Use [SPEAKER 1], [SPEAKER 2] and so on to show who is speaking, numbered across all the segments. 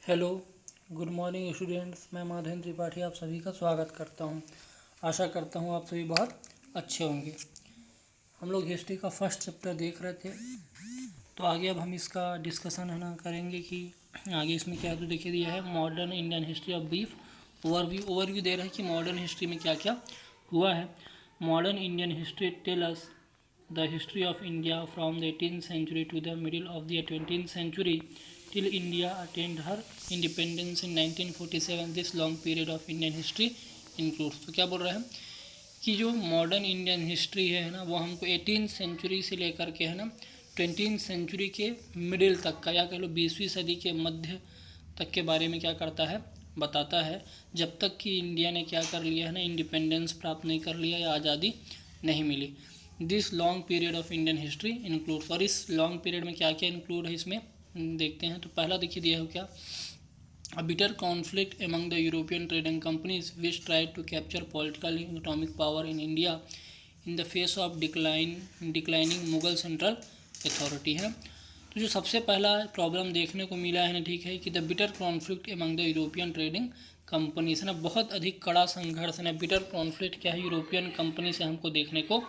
[SPEAKER 1] Hello, good morning students. मैं माधवेंद्र त्रिपाठी आप सभी का स्वागत करता हूं। आशा करता हूं आप सभी बहुत अच्छे होंगे। हम लोग हिस्ट्री का फर्स्ट चैप्टर देख रहे थे, तो आगे अब हम इसका डिस्कशन है ना करेंगे कि आगे इसमें क्या है। तो देखिए दिया है modern Indian history of brief overview दे रहा है कि मॉडर्न हिस्ट्री में क्या क्या हुआ है। Modern Indian history tell us the history of India from the 18th century to the middle of the 20th century till India attained her independence in 1947. This long period of Indian history includes। तो क्या बोल रहे हैं कि जो modern Indian history है ना वो हमको 18th सेंचुरी से लेकर के है ना 20th सेंचुरी के मिडिल तक का या कह लो 20वीं सदी के मध्य तक के बारे में क्या करता है, बताता है। जब तक कि इंडिया ने क्या कर लिया है ना, इंडिपेंडेंस प्राप्त नहीं कर लिया या आज़ादी नहीं मिली। This long period of Indian history includes. और इस लॉन्ग पीरियड में क्या क्या इंक्लूड है इसमें देखते हैं। तो पहला देखिए दिया है क्या, A bitter conflict among the European trading companies which tried to capture political and economic power in India in the face of declining Mughal central authority है। तो जो सबसे पहला प्रॉब्लम देखने को मिला है ना, ठीक है, कि the bitter conflict among the European trading companies है ना, बहुत अधिक कड़ा संघर्ष है ना। बिटर कॉन्फ्लिक्ट क्या है, यूरोपियन कंपनी से हमको देखने को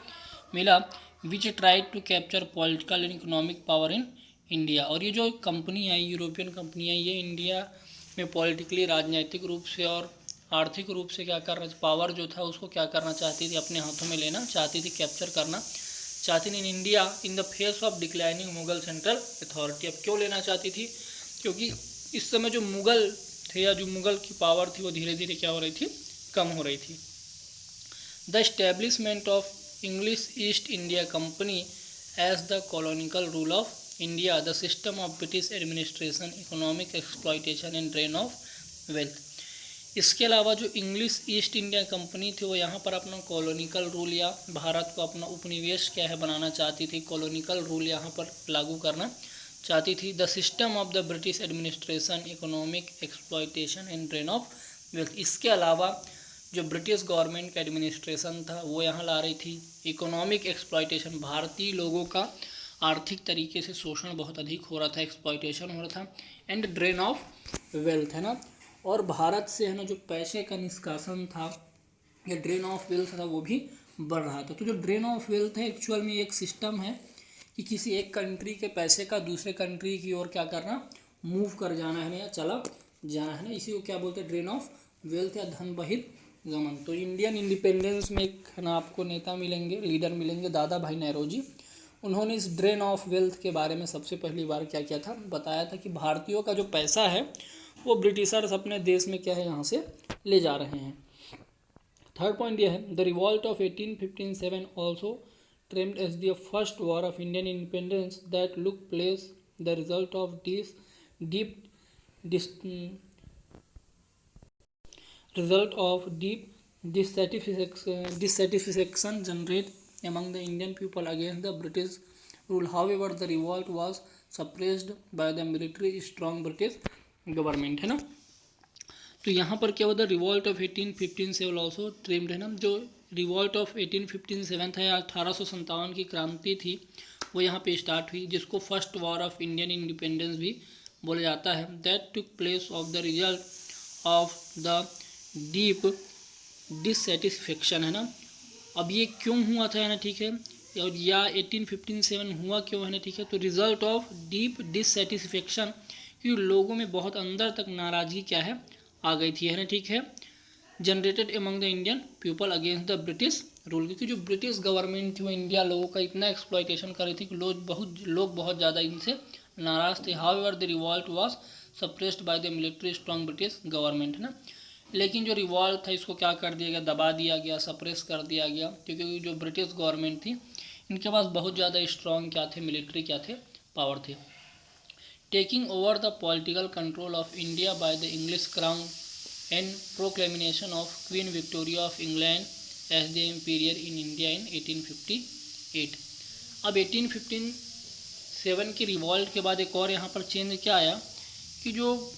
[SPEAKER 1] मिला। Which tried to capture political and economic power in India. और ये जो कंपनी आई, यूरोपियन कंपनी आई, ये इंडिया में पॉलिटिकली राजनीतिक रूप से और आर्थिक रूप से क्या कर रहा, पावर जो था उसको क्या करना चाहती थी, अपने हाथों में लेना चाहती थी, कैप्चर करना चाहती थी इन India in the face of declining Mughal central authority. अब क्यों लेना चाहती थी, क्योंकि इस समय जो मुगल थे या जो मुगल की पावर थी वो धीरे धीरे क्या हो रही थी, कम हो रही थी। The establishment of English East India company as the colonial rule of India, the system of British administration, economic exploitation and drain of wealth. इसके अलावा जो इंग्लिश ईस्ट इंडिया कंपनी थी वो यहाँ पर अपना कॉलोनिकल रूल या भारत को अपना उपनिवेश क्या है बनाना चाहती थी, कॉलोनिकल रूल यहाँ पर लागू करना चाहती थी। The system of the British administration, economic exploitation and drain of wealth. इसके अलावा जो ब्रिटिश गवर्नमेंट का एडमिनिस्ट्रेशन था वो यहाँ ला रही थी इकोनॉमिक एक्सप्लॉयटेशन, भारतीय लोगों का आर्थिक तरीके से शोषण बहुत अधिक हो रहा था, एक्सप्लॉयटेशन हो रहा था, एंड ड्रेन ऑफ वेल्थ है ना। और भारत से है ना जो पैसे का निष्कासन था या ड्रेन ऑफ वेल्थ था वो भी बढ़ रहा था। तो जो ड्रेन ऑफ वेल्थ है एक्चुअल में एक सिस्टम है कि किसी एक कंट्री के पैसे का दूसरे कंट्री की ओर क्या करना, मूव कर जाना है ना या चला जाना है ना, इसी को क्या बोलते हैं, ड्रेन ऑफ वेल्थ या धन बहिर् गमन। तो इंडियन इंडिपेंडेंस में एक है ना आपको नेता मिलेंगे, लीडर मिलेंगे, दादा भाई नेहरू। उन्होंने इस ड्रेन ऑफ वेल्थ के बारे में सबसे पहली बार क्या किया था, बताया था कि भारतीयों का जो पैसा है वो ब्रिटिशर्स अपने देश में क्या है यहाँ से ले जा रहे हैं। थर्ड पॉइंट यह है, the revolt of 1857 also termed as the first war of Indian independence that took place the result of this deep dissatisfaction generate among the Indian people against the British rule. However, the revolt was suppressed by the military strong British government है ना। तो यहाँ पर क्या होता है, revolt of 1857 also trimmed है ना। जो रिवॉल्ट ऑफ 1857 था या 1857 की क्रांति थी वो यहाँ पे स्टार्ट हुई, जिसको first war of Indian independence भी बोला जाता है। That took place of the result of the deep dissatisfaction है ना। अब ये क्यों हुआ था है ना, ठीक है, और या 1857 हुआ क्यों है ना, ठीक है। तो रिजल्ट ऑफ डीप डिससेटिस्फेक्शन, क्योंकि लोगों में बहुत अंदर तक नाराज़गी क्या है आ गई थी है ना, ठीक है, generated among the Indian people against the British rule. क्योंकि जो ब्रिटिश गवर्नमेंट थी वो इंडिया लोगों का इतना एक्सप्लॉयटेशन कर रही थी कि लोग बहुत ज़्यादा इनसे नाराज़ थे। However the revolt was suppressed by the military strong British government है ना। लेकिन जो रिवॉल्ट था इसको क्या कर दिया गया, दबा दिया गया, सप्रेस कर दिया गया, क्योंकि जो ब्रिटिश गवर्नमेंट थी इनके पास बहुत ज़्यादा स्ट्रॉन्ग क्या थे, मिलिट्री क्या थे, पावर थे। Taking over the political control of India by the English crown and proclamation of Queen Victoria of England as the emperor in India in 1858। अब 1857 की रिवॉल्ट के बाद एक और यहाँ पर चेंज क्या आया कि जो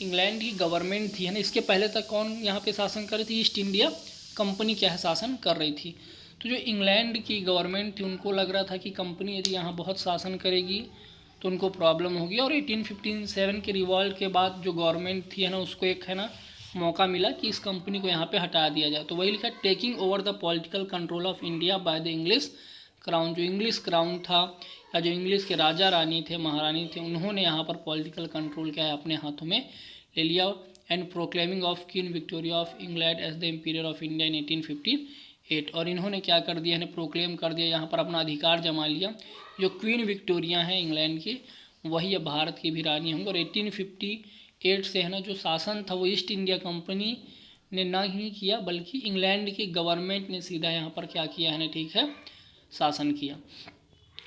[SPEAKER 1] इंग्लैंड की गवर्नमेंट थी है ना, इसके पहले तक कौन यहाँ पे शासन कर रही थी, ईस्ट इंडिया कंपनी क्या है शासन कर रही थी। तो जो इंग्लैंड की गवर्नमेंट थी उनको लग रहा था कि कंपनी यदि यहाँ बहुत शासन करेगी तो उनको प्रॉब्लम होगी। और 1857 के रिवॉल्ट के बाद जो गवर्नमेंट थी है ना, उसको एक है ना मौका मिला कि इस कंपनी को यहाँ पे हटा दिया जाए। तो वही लिखा, taking over the political control of India by the English crown. जो इंग्लिश क्राउन था या जो इंग्लिश के राजा रानी थे, महारानी थे, उन्होंने यहाँ पर पॉलिटिकल कंट्रोल क्या है अपने हाथों में ले लिया। And proclaiming of Queen Victoria of England as the emperor of India in 1858। और इन्होंने क्या कर दिया है, प्रोक्लेम कर दिया, यहाँ पर अपना अधिकार जमा लिया। जो क्वीन विक्टोरिया हैं इंग्लैंड की, वही अब भारत की भी रानी होंगी। और 1858 से है ना जो शासन था वो ईस्ट इंडिया कंपनी ने ना ही किया, बल्कि इंग्लैंड की गवर्नमेंट ने सीधा यहाँ पर क्या किया है ना, ठीक है, शासन किया।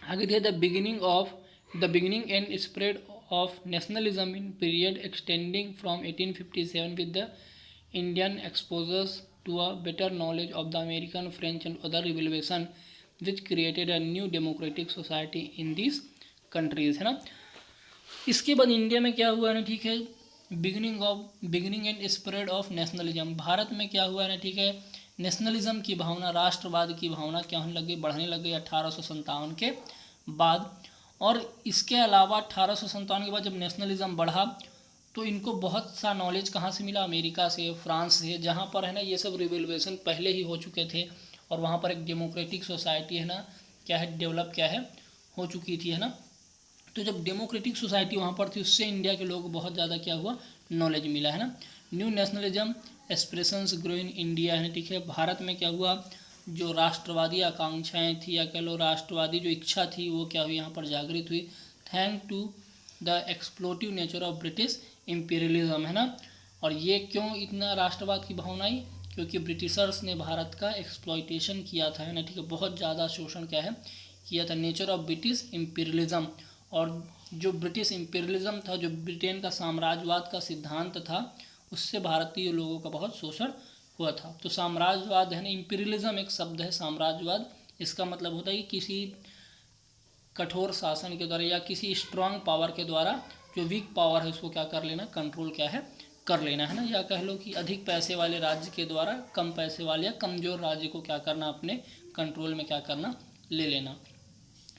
[SPEAKER 1] आगे दिया, the beginning and spread of nationalism in period extending from 1857 with the Indian exposures to a better knowledge of the American, French and other revolution which created a new democratic society in this countries, है ना। इसके बाद India में क्या हुआ है ना, ठीक है, beginning and spread of nationalism. Bharat में क्या हुआ है ना, ठीक है, नेशनलिज्म की भावना, राष्ट्रवाद की भावना क्या होने लगी, बढ़ने लग गई 1857 के बाद। और इसके अलावा 1857 के बाद जब नेशनलिज्म बढ़ा तो इनको बहुत सा नॉलेज कहाँ से मिला, अमेरिका से, फ्रांस से, जहाँ पर है ना ये सब रिवोल्यूशन पहले ही हो चुके थे और वहाँ पर एक डेमोक्रेटिक सोसाइटी है ना क्या है, डेवलप क्या है, हो चुकी थी, है ना। तो जब डेमोक्रेटिक सोसाइटी वहाँ पर थी, उससे इंडिया के लोगों को बहुत ज़्यादा क्या हुआ, नॉलेज मिला, है ना। New nationalism expressions grow in India, है ठीक है। भारत में क्या हुआ, जो राष्ट्रवादी आकांक्षाएं थी या कह लो राष्ट्रवादी जो इच्छा थी वो क्या हुई, यहाँ पर जागृत हुई, thank to the exploitative nature of British imperialism, है ना। और ये क्यों इतना राष्ट्रवाद की भावना आई, क्योंकि ब्रिटिशर्स ने भारत का एक्सप्लॉइटेशन किया था, है ना, ठीक है, बहुत ज़्यादा शोषण क्या है किया था। नेचर ऑफ ब्रिटिश इम्पीरियलिज्म, और जो ब्रिटिश इम्पीरियलिज्म था, जो ब्रिटेन का साम्राज्यवाद का सिद्धांत था, उससे भारतीय लोगों का बहुत शोषण हुआ था। तो साम्राज्यवाद है ना, इम्पीरियलिज्म एक शब्द है, साम्राज्यवाद इसका मतलब होता है कि किसी कठोर शासन के द्वारा या किसी स्ट्रांग पावर के द्वारा जो वीक पावर है उसको क्या कर लेना, कंट्रोल क्या है कर लेना, है ना। या कह लो कि अधिक पैसे वाले राज्य के द्वारा कम पैसे वाले या कमज़ोर राज्य को क्या करना, अपने कंट्रोल में क्या करना, ले लेना।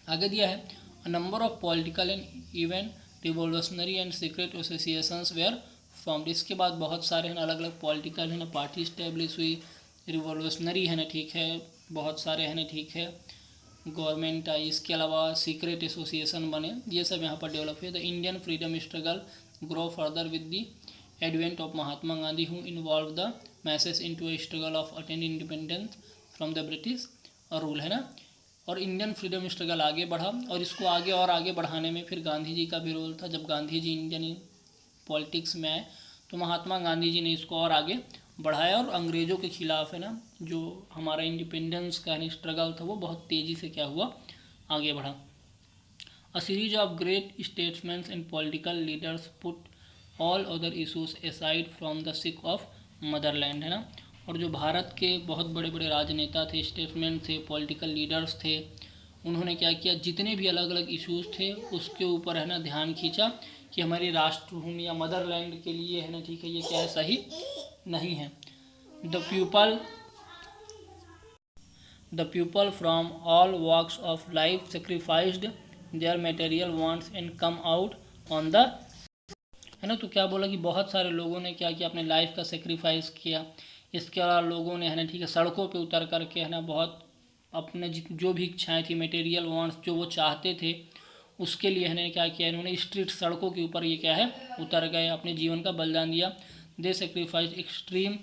[SPEAKER 1] आगे दिया है, a number of political and even revolutionary and secret associations were formed. इसके बाद बहुत सारे है ना अलग अलग पॉलिटिकल है ना पार्टी इस्टेब्लिश हुई, रिवोल्यूशनरी है ना, ठीक है, बहुत सारे है ना, ठीक है, गवर्नमेंट आई। इसके अलावा सीक्रेट एसोसिएशन बने, ये सब यहाँ पर डेवलप हुए। The Indian freedom struggle grow further with the advent of Mahatma Gandhi who involve the message into A struggle of attain independence from the British rule, है ना। और इंडियन फ्रीडम स्ट्रगल आगे बढ़ा, और इसको आगे और आगे बढ़ाने में फिर गांधी जी का भी रोल था। जब गांधी जी इंडियन पॉलिटिक्स में आए तो महात्मा गांधी जी ने इसको और आगे बढ़ाया, और अंग्रेज़ों के खिलाफ है ना जो हमारा इंडिपेंडेंस का स्ट्रगल था वो बहुत तेज़ी से क्या हुआ, आगे बढ़ा। A series of great statesman and political leaders put all other issues aside from the sick of Motherland, है ना। और जो भारत के बहुत बड़े बड़े राजनेता थे, स्टेट्समैन थे, पॉलिटिकल लीडर्स थे, उन्होंने क्या किया, जितने भी अलग अलग इश्यूज़ थे उसके ऊपर है ना ध्यान खींचा कि हमारी राष्ट्रभूमि या मदरलैंड के लिए है ना, ठीक है, ये क्या है, सही नहीं है। The people from all walks of life sacrificed their material wants and come out on the, है ना। तो क्या बोला कि बहुत सारे लोगों ने क्या किया, अपने लाइफ का सेक्रीफाइस किया। इसके अलावा लोगों ने है ना, ठीक है, सड़कों पे उतर करके है ना बहुत अपने जो भी इच्छाएँ थी, मटेरियल वांट्स जो वो चाहते थे उसके लिए है ना क्या किया, इन्होंने स्ट्रीट सड़कों के ऊपर ये क्या है उतर गए, अपने जीवन का बलिदान दिया। They sacrifice extreme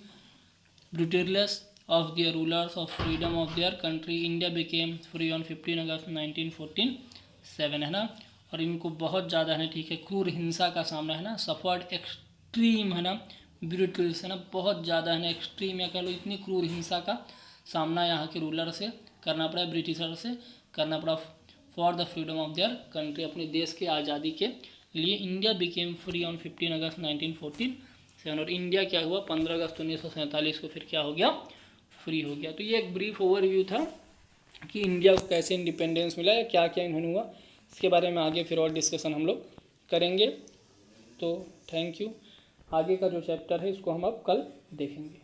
[SPEAKER 1] brutalness of their rulers of freedom of their country. India became free on 15 August 1947, है ना। और इनको बहुत ज़्यादा है ना, ठीक है, क्रूर हिंसा का सामना है ना, सफर्ड एक्सट्रीम है ना, ब्रूटल्स है ना, बहुत ज़्यादा है ना, एक्सट्रीम या कह लो इतनी क्रूर हिंसा का सामना यहाँ के रूलर से करना पड़ा, ब्रिटिशर से करना पड़ा for the freedom of their country, अपने देश के आज़ादी के लिए। India became free on 15 August 1947, और इंडिया क्या हुआ 15 अगस्त 1947 को फिर क्या हो गया, फ्री हो गया। तो ये एक ब्रीफ ओवरव्यू था कि इंडिया को कैसे इंडिपेंडेंस मिला या क्या क्या इन्होंने हुआ। इसके बारे में आगे फिर और डिस्कशन हम लोग करेंगे। तो थैंक यू। आगे का जो चैप्टर है इसको हम अब कल देखेंगे।